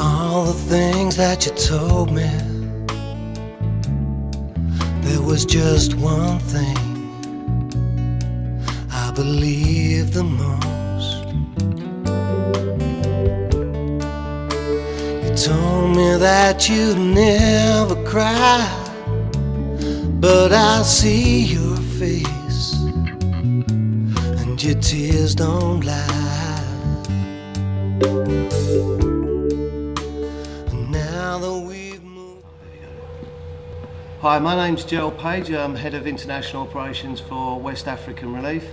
All the things that you told me, there was just one thing I believed the most. You told me that you'd never cry, but I see your face and your tears don't lie. Hi, my name's Gerald Page. I'm Head of International Operations for West African Relief.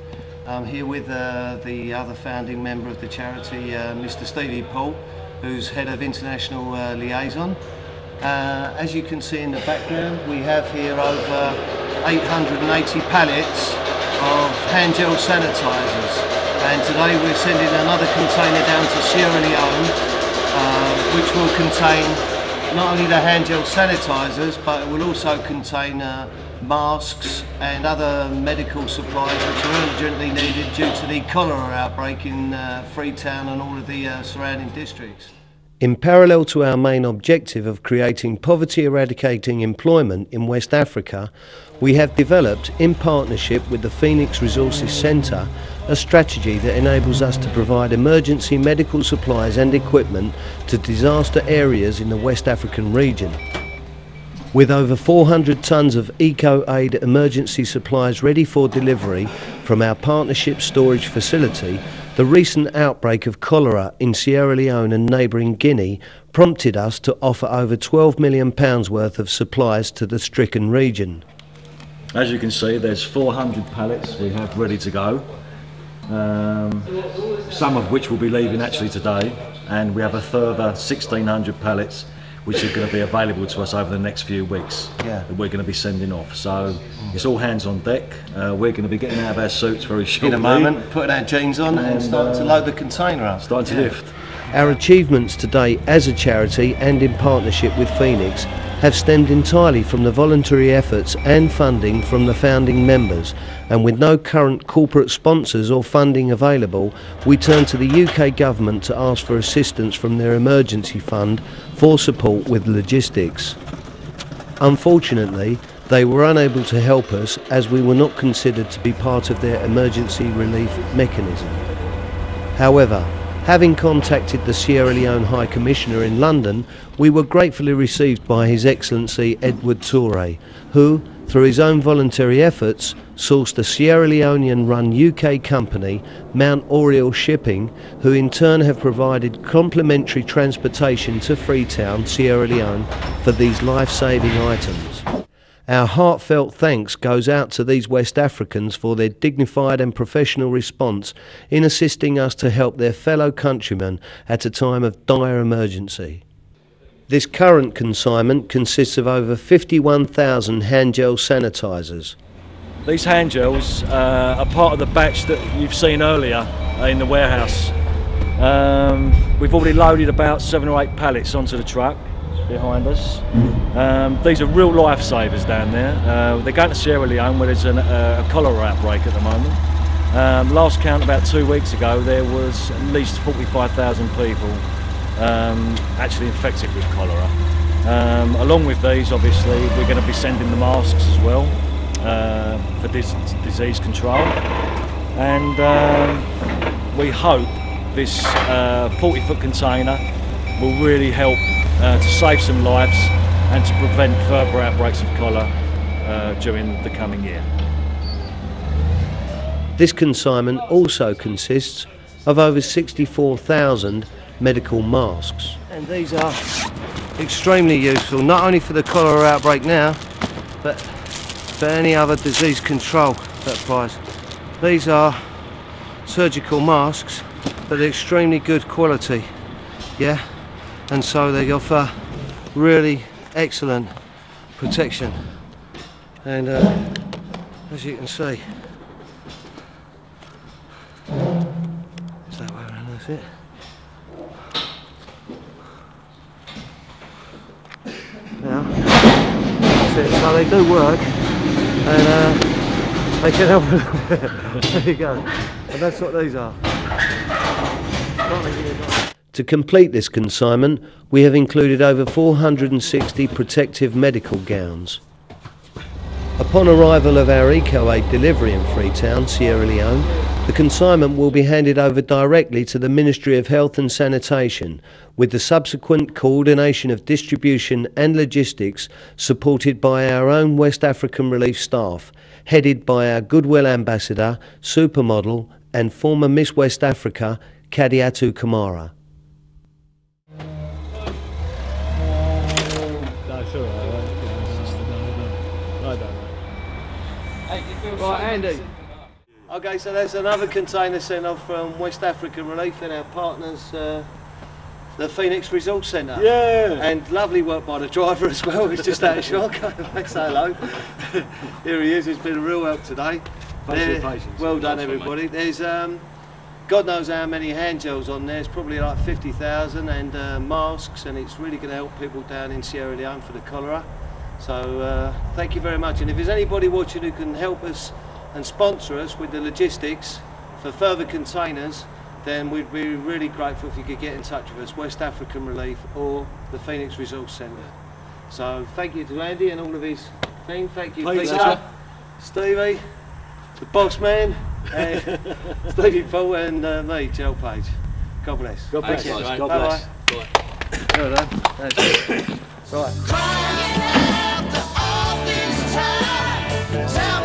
I'm here with the other founding member of the charity, Mr. Stevie Paul, who's Head of International Liaison. As you can see in the background, we have here over 880 pallets of hand gel sanitisers. And today we're sending another container down to Sierra Leone, which will contain not only the hand gel sanitisers, but it will also contain masks and other medical supplies which are urgently needed due to the cholera outbreak in Freetown and all of the surrounding districts. In parallel to our main objective of creating poverty-eradicating employment in West Africa, we have developed, in partnership with the Phoenix Resources Centre, a strategy that enables us to provide emergency medical supplies and equipment to disaster areas in the West African region. With over 400 tonnes of eco-aid emergency supplies ready for delivery from our partnership storage facility, the recent outbreak of cholera in Sierra Leone and neighbouring Guinea prompted us to offer over £12 million worth of supplies to the stricken region. As you can see, there's 400 pallets we have ready to go, some of which will be leaving actually today, and we have a further 1,600 pallets which are going to be available to us over the next few weeks that we're going to be sending off. So it's all hands on deck. We're going to be getting out of our suits very shortly. In a moment, putting our jeans on and starting to load the container up. Starting to lift. Our achievements today as a charity and in partnership with Phoenix have stemmed entirely from the voluntary efforts and funding from the founding members, and with no current corporate sponsors or funding available, we turn to the UK government to ask for assistance from their emergency fund for support with logistics. Unfortunately, they were unable to help us as we were not considered to be part of their emergency relief mechanism. However, having contacted the Sierra Leone High Commissioner in London, we were gratefully received by His Excellency Edward Toure, who, through his own voluntary efforts, sourced a Sierra Leonean-run UK company, Mount Oriel Shipping, who in turn have provided complimentary transportation to Freetown, Sierra Leone, for these life-saving items. Our heartfelt thanks goes out to these West Africans for their dignified and professional response in assisting us to help their fellow countrymen at a time of dire emergency. This current consignment consists of over 51,000 hand gel sanitisers. These hand gels are part of the batch that you've seen earlier in the warehouse. We've already loaded about 7 or 8 pallets onto the truck behind us. These are real lifesavers down there. They're going to Sierra Leone where there's a cholera outbreak at the moment. Last count about 2 weeks ago there was at least 45,000 people actually infected with cholera. Along with these, obviously, we're going to be sending the masks as well for disease control, and we hope this 40-foot container will really help to save some lives and to prevent further outbreaks of cholera during the coming year. This consignment also consists of over 64,000 medical masks. And these are extremely useful, not only for the cholera outbreak now, but for any other disease control that applies. These are surgical masks, but they're extremely good quality, and so they offer really excellent protection. And as you can see, it's that way around, that's it. Now, that's it. So they do work, and they can help. There you go. And that's what these are. To complete this consignment, we have included over 460 protective medical gowns. Upon arrival of our EcoAid delivery in Freetown, Sierra Leone, the consignment will be handed over directly to the Ministry of Health and Sanitation, with the subsequent coordination of distribution and logistics supported by our own West African Relief staff, headed by our Goodwill Ambassador, supermodel and former Miss West Africa, Kadiatu Kamara. Right, Andy. Okay, so there's another container sent off from West African Relief and our partners, the Phoenix Resource Centre. Yeah. And lovely work by the driver as well. He's just out of shock. Let's say hello. Here he is. It's been a real help today. Well done, everybody. There's God knows how many hand gels on there. It's probably like 50,000, and masks, and it's really going to help people down in Sierra Leone for the cholera. So thank you very much. And if there's anybody watching who can help us and sponsor us with the logistics for further containers, then we'd be really grateful if you could get in touch with us, West African Relief or the Phoenix Resource Centre. So thank you to Andy and all of his team. Thank you, Peter, Stevie, the boss man, Stevie Paul, and me, Joel Page. God bless. God bless. Thank you. God bless. Bye-bye. Well done. That's it. Right. Crying after all this time, tell